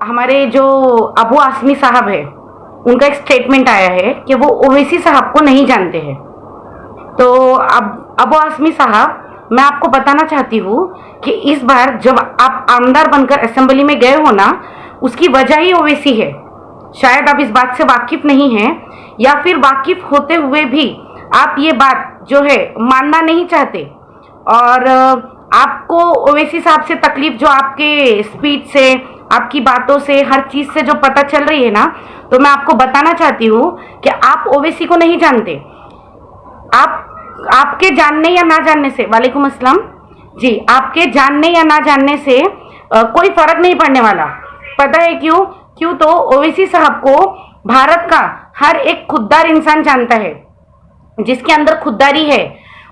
हमारे जो अबू आसमी साहब है, उनका एक स्टेटमेंट आया है कि वो ओवैसी साहब को नहीं जानते हैं। तो अब अबू आसमी साहब, मैं आपको बताना चाहती हूँ कि इस बार जब आप आमदार बनकर असेंबली में गए हो ना, उसकी वजह ही ओवैसी है। शायद आप इस बात से वाकिफ नहीं हैं, या फिर वाकिफ होते हुए भी आप ये बात जो है मानना नहीं चाहते। और आपको ओवैसी साहब से तकलीफ जो आपके स्पीच से, आपकी बातों से, हर चीज से जो पता चल रही है ना, तो मैं आपको बताना चाहती हूँ कि आप ओवैसी को नहीं जानते। आपके जानने या ना जानने से, वालेकुम अस्सलाम जी, आपके जानने या ना जानने से कोई फर्क नहीं पड़ने वाला। पता है क्यों तो ओवैसी साहब को भारत का हर एक खुददार इंसान जानता है। जिसके अंदर खुददारी है,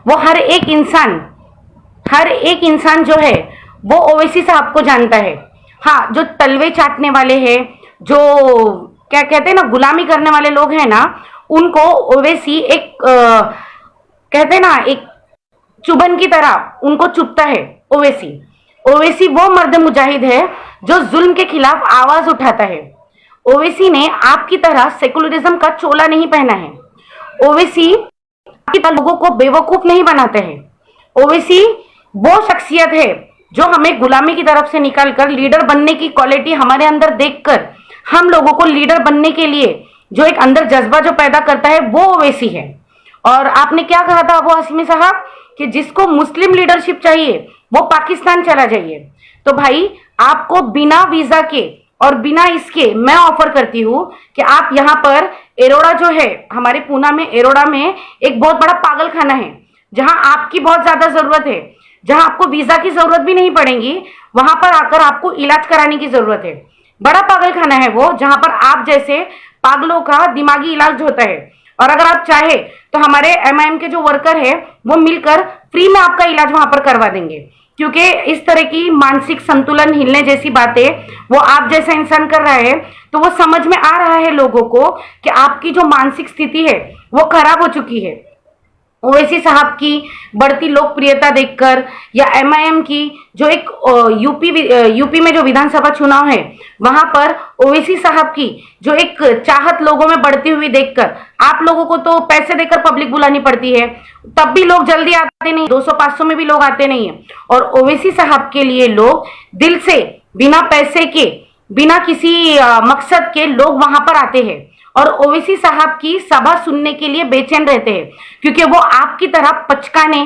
वो हर एक इंसान जो है वो ओवैसी साहब को जानता है। हाँ, जो तलवे चाटने वाले हैं, जो क्या कहते हैं ना, गुलामी करने वाले लोग हैं ना, उनको ओवैसी एक कहते हैं ना, एक चुभन की तरह उनको चुभता है। ओवैसी वो मर्द मुजाहिद है जो जुल्म के खिलाफ आवाज उठाता है। ओवैसी ने आपकी तरह सेकुलरिज्म का चोला नहीं पहना है। ओवैसी आपकी तरह लोगों को बेवकूफ नहीं बनाते हैं। ओवैसी वो शख्सियत है जो हमें गुलामी की तरफ से निकालकर लीडर बनने की क्वालिटी हमारे अंदर देखकर हम लोगों को लीडर बनने के लिए जो एक अंदर जज्बा जो पैदा करता है, वो ओवैसी है। और आपने क्या कहा था अबू आसमी साहब कि जिसको मुस्लिम लीडरशिप चाहिए वो पाकिस्तान चला जाइए। तो भाई, आपको बिना वीजा के और बिना इसके मैं ऑफर करती हूँ कि आप यहाँ पर एरोड़ा जो है, हमारे पूना में एरोड़ा में एक बहुत बड़ा पागल खाना है, जहाँ आपकी बहुत ज्यादा जरूरत है, जहाँ आपको वीजा की जरूरत भी नहीं पड़ेगी, वहां पर आकर आपको इलाज कराने की जरूरत है। बड़ा पागल खाना है वो, जहां पर आप जैसे पागलों का दिमागी इलाज होता है। और अगर आप चाहे तो हमारे एमआईएम के जो वर्कर है वो मिलकर फ्री में आपका इलाज वहां पर करवा देंगे, क्योंकि इस तरह की मानसिक संतुलन हिलने जैसी बातें वो आप जैसा इंसान कर रहा है, तो वो समझ में आ रहा है लोगों को कि आपकी जो मानसिक स्थिति है वो खराब हो चुकी है। ओवैसी साहब की बढ़ती लोकप्रियता देखकर, या एमआईएम की जो एक यूपी में जो विधानसभा चुनाव है वहां पर ओवैसी साहब की जो एक चाहत लोगों में बढ़ती हुई देखकर, आप लोगों को तो पैसे देकर पब्लिक बुलानी पड़ती है, तब भी लोग जल्दी आते नहीं, 200-500 में भी लोग आते नहीं है। और ओवैसी साहब के लिए लोग दिल से, बिना पैसे के, बिना किसी मकसद के लोग वहां पर आते हैं और ओवैसी साहब की सभा सुनने के लिए बेचैन रहते हैं, क्योंकि वो आपकी तरह पचकाने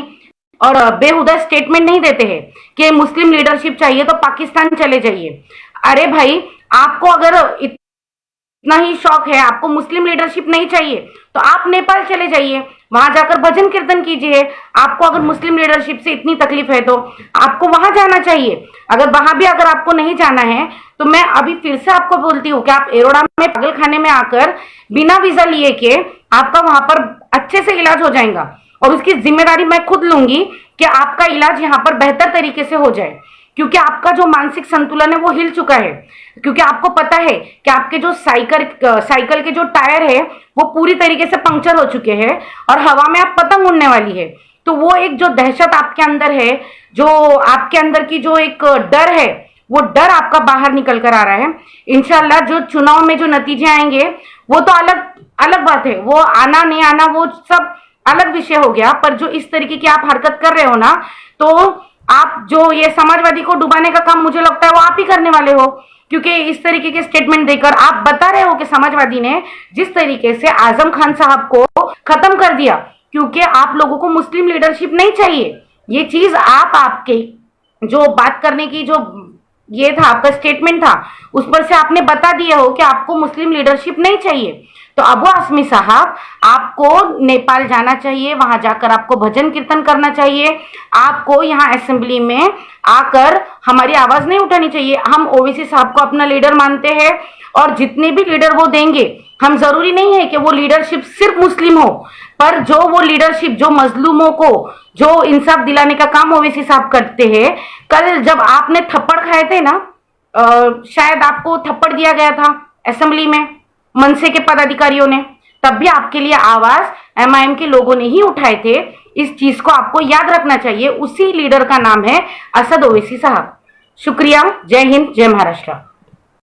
और बेहुदा स्टेटमेंट नहीं देते हैं कि मुस्लिम लीडरशिप चाहिए तो पाकिस्तान चले जाइए। अरे भाई, आपको अगर इतना ही शौक है, आपको मुस्लिम लीडरशिप नहीं चाहिए, तो आप नेपाल चले जाइए, वहां जाकर भजन कीर्तन कीजिए। आपको अगर मुस्लिम लीडरशिप से इतनी तकलीफ है तो आपको वहां जाना चाहिए। अगर वहां भी अगर आपको नहीं जाना है, तो मैं अभी फिर से आपको बोलती हूँ कि आप एरोड़ा में पागल खाने में आकर बिना वीजा लिए के आपका वहां पर अच्छे से इलाज हो जाएगा, और उसकी जिम्मेदारी मैं खुद लूंगी कि आपका इलाज यहाँ पर बेहतर तरीके से हो जाए, क्योंकि आपका जो मानसिक संतुलन है वो हिल चुका है। क्योंकि आपको पता है कि आपके जो साइकिल के जो टायर है वो पूरी तरीके से पंक्चर हो चुके हैं और हवा में आप पतंग उड़ने वाली है। तो वो एक जो दहशत आपके अंदर है, जो आपके अंदर की जो एक डर है, वो डर आपका बाहर निकल कर आ रहा है। इंशाल्लाह जो चुनाव में जो नतीजे आएंगे वो तो अलग बात है, वो आना नहीं आना वो सब अलग विषय हो गया। पर जो इस तरीके की आप हरकत कर रहे हो ना, तो आप जो ये समाजवादी को डुबाने का काम मुझे लगता है वो आप ही करने वाले हो, क्योंकि इस तरीके के स्टेटमेंट देकर आप बता रहे हो कि समाजवादी ने जिस तरीके से आजम खान साहब को खत्म कर दिया, क्योंकि आप लोगों को मुस्लिम लीडरशिप नहीं चाहिए। ये चीज आपके जो बात करने की जो ये था, आपका स्टेटमेंट था, उस पर से आपने बता दिया हो कि आपको मुस्लिम लीडरशिप नहीं चाहिए। तो अबू आसमी साहब, आपको नेपाल जाना चाहिए, वहां जाकर आपको भजन कीर्तन करना चाहिए, आपको यहाँ असेंबली में आकर हमारी आवाज नहीं उठानी चाहिए। हम ओवैसी साहब को अपना लीडर मानते हैं, और जितने भी लीडर वो देंगे, हम जरूरी नहीं है कि वो लीडरशिप सिर्फ मुस्लिम हो, पर जो वो लीडरशिप जो मजलूमों को जो इंसाफ दिलाने का काम ओवैसी साहब करते हैं। कल जब आपने थप्पड़ खाए थे ना, शायद आपको थप्पड़ दिया गया था असेंबली में मनसे के पदाधिकारियों ने, तब भी आपके लिए आवाज एमआईएम के लोगों ने ही उठाए थे। इस चीज को आपको याद रखना चाहिए। उसी लीडर का नाम है असद ओवैसी साहब। शुक्रिया। जय हिंद, जय महाराष्ट्र।